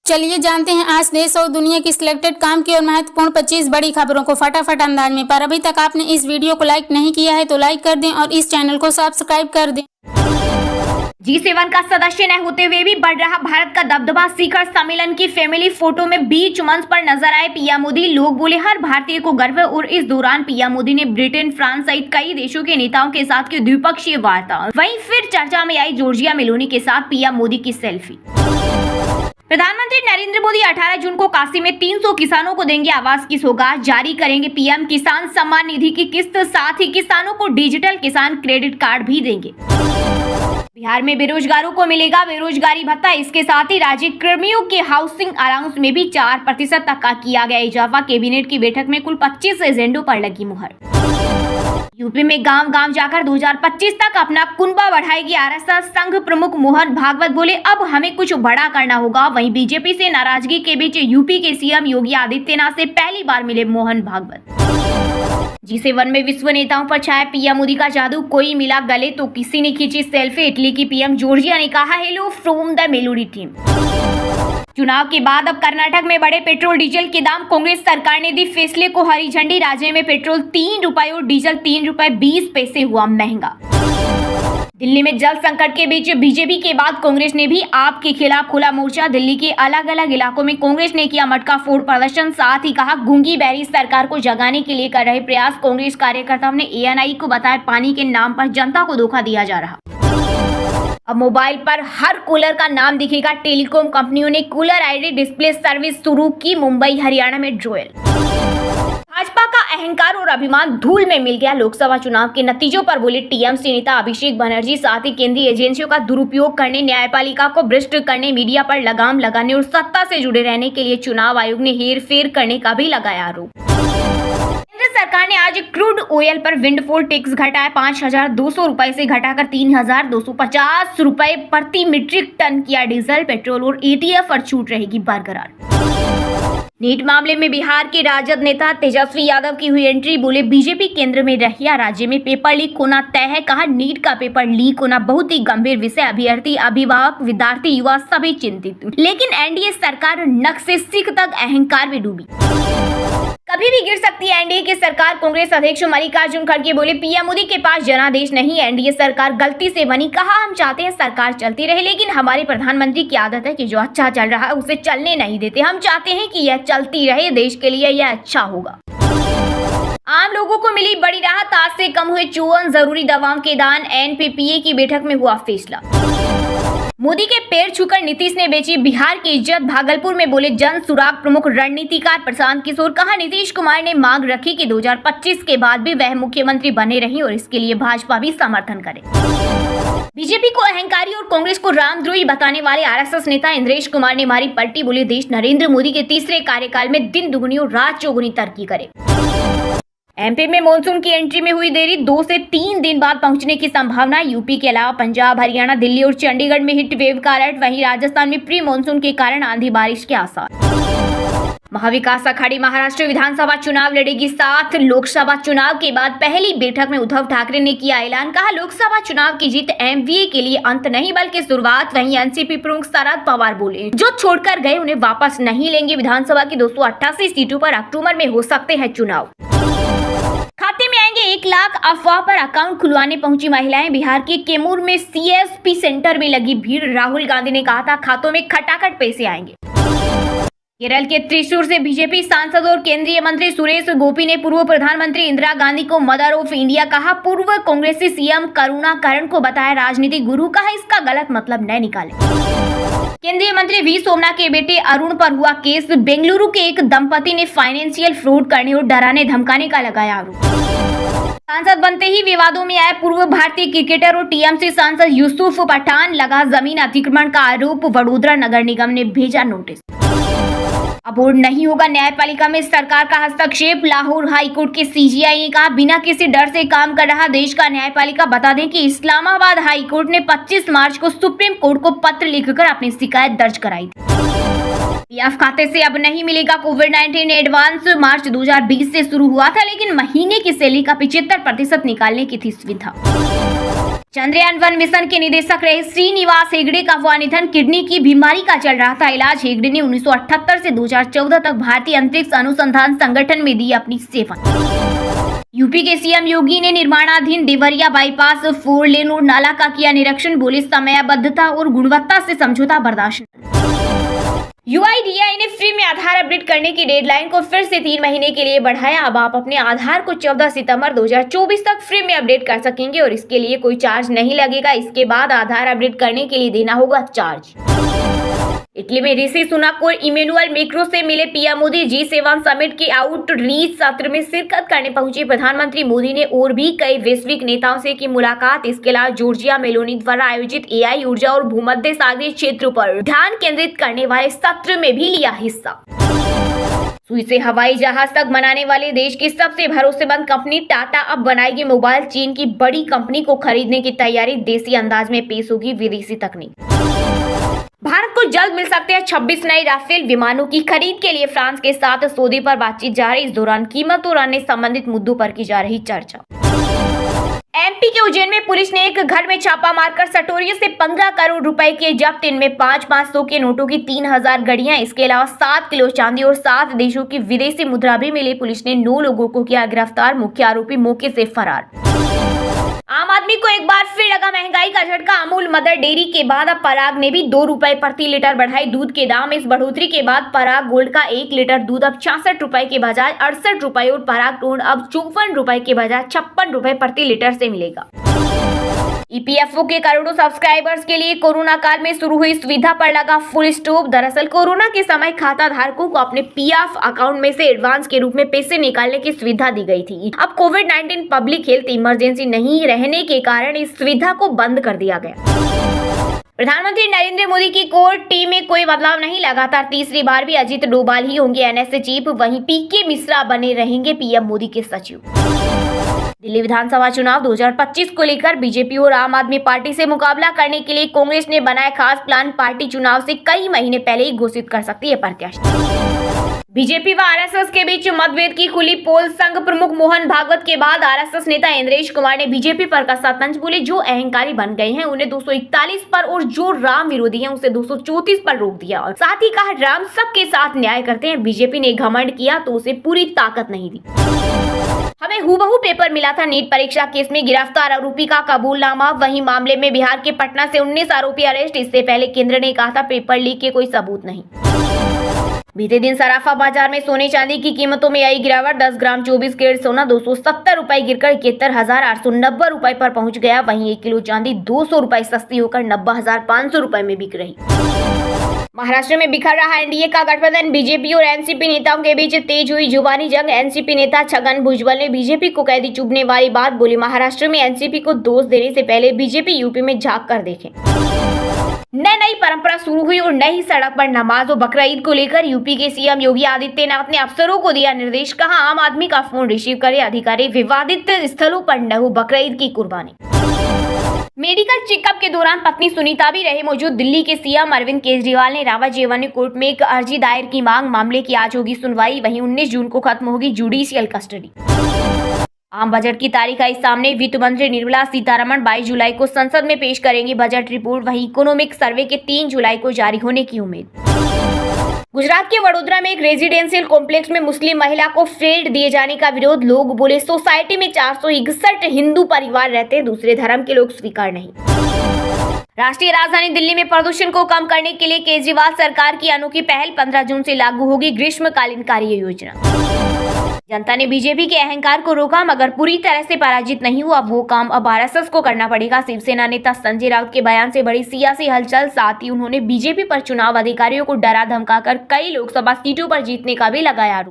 चलिए जानते हैं आज देश और दुनिया की सिलेक्टेड काम की और महत्वपूर्ण 25 बड़ी खबरों को फटाफट अंदाज में। पर अभी तक आपने इस वीडियो को लाइक नहीं किया है तो लाइक कर दें और इस चैनल को सब्सक्राइब कर दें। G7 का सदस्य न होते हुए भी बढ़ रहा भारत का दबदबा। शिखर सम्मेलन की फैमिली फोटो में बीच मंच पर नजर आए पीएम मोदी। लोग बोले हर भारतीय को गर्व है। और इस दौरान पीएम मोदी ने ब्रिटेन, फ्रांस सहित कई देशों के नेताओं के साथ की द्विपक्षीय वार्ता। वहीं फिर चर्चा में आई जॉर्जिया मेलोनी के साथ पीएम मोदी की सेल्फी। प्रधानमंत्री नरेंद्र मोदी 18 जून को काशी में 300 किसानों को देंगे आवास की सौगात। जारी करेंगे पीएम किसान सम्मान निधि की किस्त। साथ ही किसानों को डिजिटल किसान क्रेडिट कार्ड भी देंगे। बिहार में बेरोजगारों को मिलेगा बेरोजगारी भत्ता। इसके साथ ही राज्य कर्मियों के हाउसिंग अलाउंस में भी 4% तक का किया गया इजाफा। कैबिनेट की बैठक में कुल 25 एजेंडों पर लगी मुहर। यूपी में गांव गांव जाकर 2025 तक अपना कुनबा बढ़ाएगी आरएसएस। संघ प्रमुख मोहन भागवत बोले अब हमें कुछ बड़ा करना होगा। वहीं बीजेपी से नाराजगी के बीच यूपी के सीएम योगी आदित्यनाथ से पहली बार मिले मोहन भागवत। G7 में विश्व नेताओं पर छाया पीएम मोदी का जादू। कोई मिला गले तो किसी ने खींची सेल्फी। इटली की पीएम जॉर्जिया ने कहा hello from the melody team. चुनाव के बाद अब कर्नाटक में बढ़े पेट्रोल डीजल के दाम। कांग्रेस सरकार ने दी फैसले को हरी झंडी। राज्य में पेट्रोल 3 रुपए और डीजल 3 रुपए 20 पैसे हुआ महंगा। दिल्ली में जल संकट के बीच बीजेपी के बाद कांग्रेस ने भी आप के खिलाफ खुला मोर्चा। दिल्ली के अलग अलग इलाकों में कांग्रेस ने किया मटका फोड़ प्रदर्शन। साथ ही कहा गूंगी बहरी सरकार को जगाने के लिए कर रहे प्रयास। कांग्रेस कार्यकर्ताओं ने एएनआई को बताया पानी के नाम पर जनता को धोखा दिया जा रहा। अब मोबाइल पर हर कूलर का नाम दिखेगा। टेलीकॉम कंपनियों ने कूलर आईडी डिस्प्ले सर्विस शुरू की। मुंबई हरियाणा में ड्रोयल। भाजपा का अहंकार और अभिमान धूल में मिल गया। लोकसभा चुनाव के नतीजों पर बोले टीएमसी नेता अभिषेक बनर्जी। साथ ही केंद्रीय एजेंसियों का दुरुपयोग करने, न्यायपालिका को भ्रष्ट करने, मीडिया पर लगाम लगाने और सत्ता से जुड़े रहने के लिए चुनाव आयोग ने हेरफेर करने का भी लगाया आरोप। केंद्र सरकार ने आज क्रूड ऑयल पर विंडफॉल टैक्स घटाया। 5,200 रुपए से घटाकर 3,250 रुपए प्रति मीट्रिक टन किया। डीजल, पेट्रोल और एटीएफ पर छूट रहेगी बरकरार। नीट मामले में बिहार के राजद नेता तेजस्वी यादव की हुई एंट्री। बोले बीजेपी केंद्र में रही, राज्य में पेपर लीक होना तय है। कहा नीट का पेपर लीक होना बहुत ही गंभीर विषय। अभ्यर्थी, अभिभावक, विद्यार्थी, युवा सभी चिंतित। लेकिन एनडीए सरकार नक से सिख तक अहंकार में डूबी। कभी भी गिर सकती है एनडीए की सरकार। कांग्रेस अध्यक्ष मल्लिकार्जुन खड़गे बोले पीएम मोदी के पास जनादेश नहीं, एनडीए सरकार गलती से बनी। कहा हम चाहते हैं सरकार चलती रहे, लेकिन हमारे प्रधानमंत्री की आदत है कि जो अच्छा चल रहा है उसे चलने नहीं देते। हम चाहते हैं कि यह चलती रहे, देश के लिए यह अच्छा होगा। आम लोगों को मिली बड़ी राहत। आज से कम हुए चूवन जरूरी दवाओं के दान। एनपीपीए की बैठक में हुआ फैसला। मोदी के पैर छूकर नीतीश ने बेची बिहार की इज्जत। भागलपुर में बोले जन सुराग प्रमुख रणनीतिकार प्रशांत किशोर। कहा नीतीश कुमार ने मांग रखी कि 2025 के बाद भी वह मुख्यमंत्री बने रहें और इसके लिए भाजपा भी समर्थन करे। बीजेपी को अहंकारी और कांग्रेस को रामद्रोही बताने वाले आरएसएस नेता इंद्रेश कुमार ने मारी पलटी। बोले देश नरेंद्र मोदी के तीसरे कार्यकाल में दिन दुगुनी और रात चौगुनी तरक्की करे। एमपी में मानसून की एंट्री में हुई देरी। 2 से 3 दिन बाद पहुंचने की संभावना। यूपी के अलावा पंजाब, हरियाणा, दिल्ली और चंडीगढ़ में हिट वेव का अलर्ट। वहीं राजस्थान में प्री मानसून के कारण आंधी बारिश के आसार। महाविकास अघाड़ी महाराष्ट्र विधानसभा चुनाव लड़ेगी। 7 लोकसभा चुनाव के बाद पहली बैठक में उद्धव ठाकरे ने किया ऐलान। कहा लोकसभा चुनाव की जीत एमवीए के लिए अंत नहीं बल्कि शुरुआत। वहीं एनसीपी प्रमुख शरद पवार बोले जो छोड़कर गए उन्हें वापस नहीं लेंगे। विधानसभा की 288 सीटों पर अक्टूबर में हो सकते हैं चुनाव। खाते में आएंगे 1 लाख। अफवाह पर अकाउंट खुलवाने पहुंची महिलाएं। बिहार के कैमूर में सीएसपी सेंटर में लगी भीड़। राहुल गांधी ने कहा था खातों में खटाखट पैसे आएंगे। केरल के त्रिशूर से बीजेपी सांसद और केंद्रीय मंत्री सुरेश गोपी ने पूर्व प्रधानमंत्री इंदिरा गांधी को मदर ऑफ इंडिया कहा। पूर्व कांग्रेसी सीएम करुणाकरण को बताया राजनीतिक गुरु। कहा इसका गलत मतलब न निकाले। केंद्रीय मंत्री वी सोमनाथ के बेटे अरुण पर हुआ केस। बेंगलुरु के एक दंपति ने फाइनेंशियल फ्रॉड करने और डराने धमकाने का लगाया आरोप। सांसद बनते ही विवादों में आए पूर्व भारतीय क्रिकेटर और टीएमसी सांसद यूसुफ पठान। लगा जमीन अतिक्रमण का आरोप। वडोदरा नगर निगम ने भेजा नोटिस। अबोर्ड नहीं होगा न्यायपालिका में सरकार का हस्तक्षेप। लाहौर हाईकोर्ट के सीजीआई ने कहा बिना किसी डर से काम कर रहा देश का न्यायपालिका। बता दें कि इस्लामाबाद हाईकोर्ट ने 25 मार्च को सुप्रीम कोर्ट को पत्र लिखकर अपनी शिकायत दर्ज कराई थी। पीएफ खाते से अब नहीं मिलेगा कोविड-19 एडवांस। मार्च 2020 से शुरू हुआ था, लेकिन महीने की सैलरी का 75% निकालने की थी सुविधा। चंद्रयान-1 मिशन के निदेशक रहे श्रीनिवास हेगड़े का हुआ निधन। किडनी की बीमारी का चल रहा था इलाज। हेगड़े ने 1978 से 2014 तक भारतीय अंतरिक्ष अनुसंधान संगठन में दी अपनी सेवा। यूपी के सीएम योगी ने निर्माणाधीन देवरिया बाईपास 4 लेन और नाला का किया निरीक्षण। बोले समयबद्धता और गुणवत्ता से समझौता बर्दाश्त। UIDAI ने फ्री में आधार अपडेट करने की डेडलाइन को फिर से 3 महीने के लिए बढ़ाया। अब आप अपने आधार को 14 सितंबर 2024 तक फ्री में अपडेट कर सकेंगे और इसके लिए कोई चार्ज नहीं लगेगा। इसके बाद आधार अपडेट करने के लिए देना होगा चार्ज। इटली में ऋषि सुनक और इमैनुअल मैक्रों से मिले पीएम मोदी। G7 समिट के आउटरीच सत्र में शिरकत करने पहुंचे प्रधानमंत्री मोदी ने और भी कई वैश्विक नेताओं से की मुलाकात। इसके अलावा जॉर्जिया मेलोनी द्वारा आयोजित AI ऊर्जा और भूमध्य सागरीय क्षेत्र पर ध्यान केंद्रित करने वाले सत्र में भी लिया हिस्सा। सुई से हवाई जहाज तक बनाने वाले देश की सबसे भरोसेमंद कंपनी टाटा अब बनाएगी मोबाइल। चीन की बड़ी कंपनी को खरीदने की तैयारी। देसी अंदाज में पेश होगी विदेशी तकनीक। भारत को जल्द मिल सकते हैं 26 नए राफेल विमानों की खरीद के लिए फ्रांस के साथ सऊदी पर बातचीत जारी। इस दौरान कीमत और अन्य संबंधित मुद्दों पर की जा रही चर्चा। MP के उज्जैन में पुलिस ने एक घर में छापा मारकर सटोरियों से 15 करोड़ रुपए के जब्त। इनमें 500 के नोटों की 3000 घड़ियां, इसके अलावा 7 किलो चांदी और 7 देशों की विदेशी मुद्रा भी मिली। पुलिस ने 9 लोगों को किया गिरफ्तार। मुख्य आरोपी मौके से फरार। आम आदमी को एक बार फिर लगा महंगाई का झटका। अमूल मदर डेयरी के बाद अब पराग ने भी 2 रुपए प्रति लीटर बढ़ाई दूध के दाम। इस बढ़ोतरी के बाद पराग गोल्ड का 1 लीटर दूध अब 66 रुपए के बजाय 68 रुपए और पराग टोन अब 54 रुपए के बजाय 56 रुपए प्रति लीटर से मिलेगा। EPFO के करोड़ों सब्सक्राइबर्स के लिए कोरोना काल में शुरू हुई सुविधा पर लगा फुल स्टॉप। दरअसल कोरोना के समय खाता धारकों को अपने PF अकाउंट में से एडवांस के रूप में पैसे निकालने की सुविधा दी गई थी। अब कोविड-19 पब्लिक हेल्थ इमरजेंसी नहीं रहने के कारण इस सुविधा को बंद कर दिया गया। प्रधानमंत्री नरेंद्र मोदी की कोर टीम में कोई बदलाव नहीं। लगातार तीसरी बार भी अजीत डोभाल ही होंगे NSA चीफ। वहीं PK मिश्रा बने रहेंगे PM मोदी के सचिव। दिल्ली विधानसभा चुनाव 2025 को लेकर बीजेपी और आम आदमी पार्टी से मुकाबला करने के लिए कांग्रेस ने बनाया खास प्लान। पार्टी चुनाव से कई महीने पहले ही घोषित कर सकती है प्रत्याशी। बीजेपी व RSS के बीच मतभेद की खुली पोल। संघ प्रमुख मोहन भागवत के बाद RSS नेता इंद्रेश कुमार ने बीजेपी पर कसा तंज। बोले जो अहंकारी बन गए हैं उन्हें 241 पर और जो राम विरोधी हैं उसे 234 पर रोक दिया। और साथ ही कहा राम सबके साथ न्याय करते हैं। बीजेपी ने घमंड किया तो उसे पूरी ताकत नहीं दी। हमें हूबहू पेपर मिला था। नीट परीक्षा केस में गिरफ्तार आरोपी का कबूलनामा। वहीं मामले में बिहार के पटना से 19 आरोपी अरेस्ट। इससे पहले केंद्र ने कहा था पेपर लीक के कोई सबूत नहीं। बीते दिन सराफा बाजार में सोने चांदी की कीमतों में आई गिरावट। 10 ग्राम 24 कैरेट सोना 270 रुपए गिरकर 71,890 रुपए पर पहुंच गया। वहीं 1 किलो चांदी 200 रुपए सस्ती होकर 90,500 रुपए में बिक रही। महाराष्ट्र में बिखर रहा एनडीए का गठबंधन। बीजेपी और एनसीपी नेताओं के बीच तेज हुई जुबानी जंग। एनसीपी नेता छगन भुजबल ने बीजेपी को कैदी चुभने वाली बात बोली। महाराष्ट्र में एनसीपी को दोष देने से पहले बीजेपी यूपी में झांक कर देखे। नई परंपरा शुरू हुई और नई सड़क पर नमाज और बकरा ईद को लेकर यूपी के सीएम योगी आदित्यनाथ ने अफसरों को दिया निर्देश। कहा आम आदमी का फोन रिसीव करे अधिकारी। विवादित स्थलों पर न हो बकरा ईद की कुर्बानी। मेडिकल चेकअप के दौरान पत्नी सुनीता भी रहे मौजूद। दिल्ली के सीएम अरविंद केजरीवाल ने रावत जेवानी कोर्ट में एक अर्जी दायर की मांग। मामले की आज होगी सुनवाई। वहीं 19 जून को खत्म होगी जुडिशियल कस्टडी। आम बजट की तारीख आई सामने। वित्त मंत्री निर्मला सीतारमण 22 जुलाई को संसद में पेश करेंगी बजट रिपोर्ट। वहीं इकोनॉमिक सर्वे के 3 जुलाई को जारी होने की उम्मीद। गुजरात के वडोदरा में एक रेजिडेंशियल कॉम्प्लेक्स में मुस्लिम महिला को फ्लैट दिए जाने का विरोध। लोग बोले सोसाइटी में 461 हिंदू परिवार रहते हैं, दूसरे धर्म के लोग स्वीकार नहीं। राष्ट्रीय राजधानी दिल्ली में प्रदूषण को कम करने के लिए केजरीवाल सरकार की अनोखी पहल। 15 जून से लागू होगी ग्रीष्मकालीन कार्य योजना। जनता ने बीजेपी के अहंकार को रोका मगर पूरी तरह से पराजित नहीं हुआ। वो काम अब RSS को करना पड़ेगा। शिवसेना नेता संजय राउत के बयान से बड़ी सियासी हलचल। साथ ही उन्होंने बीजेपी पर चुनाव अधिकारियों को डरा धमकाकर कई लोकसभा सीटों पर जीतने का भी लगाया आरोप।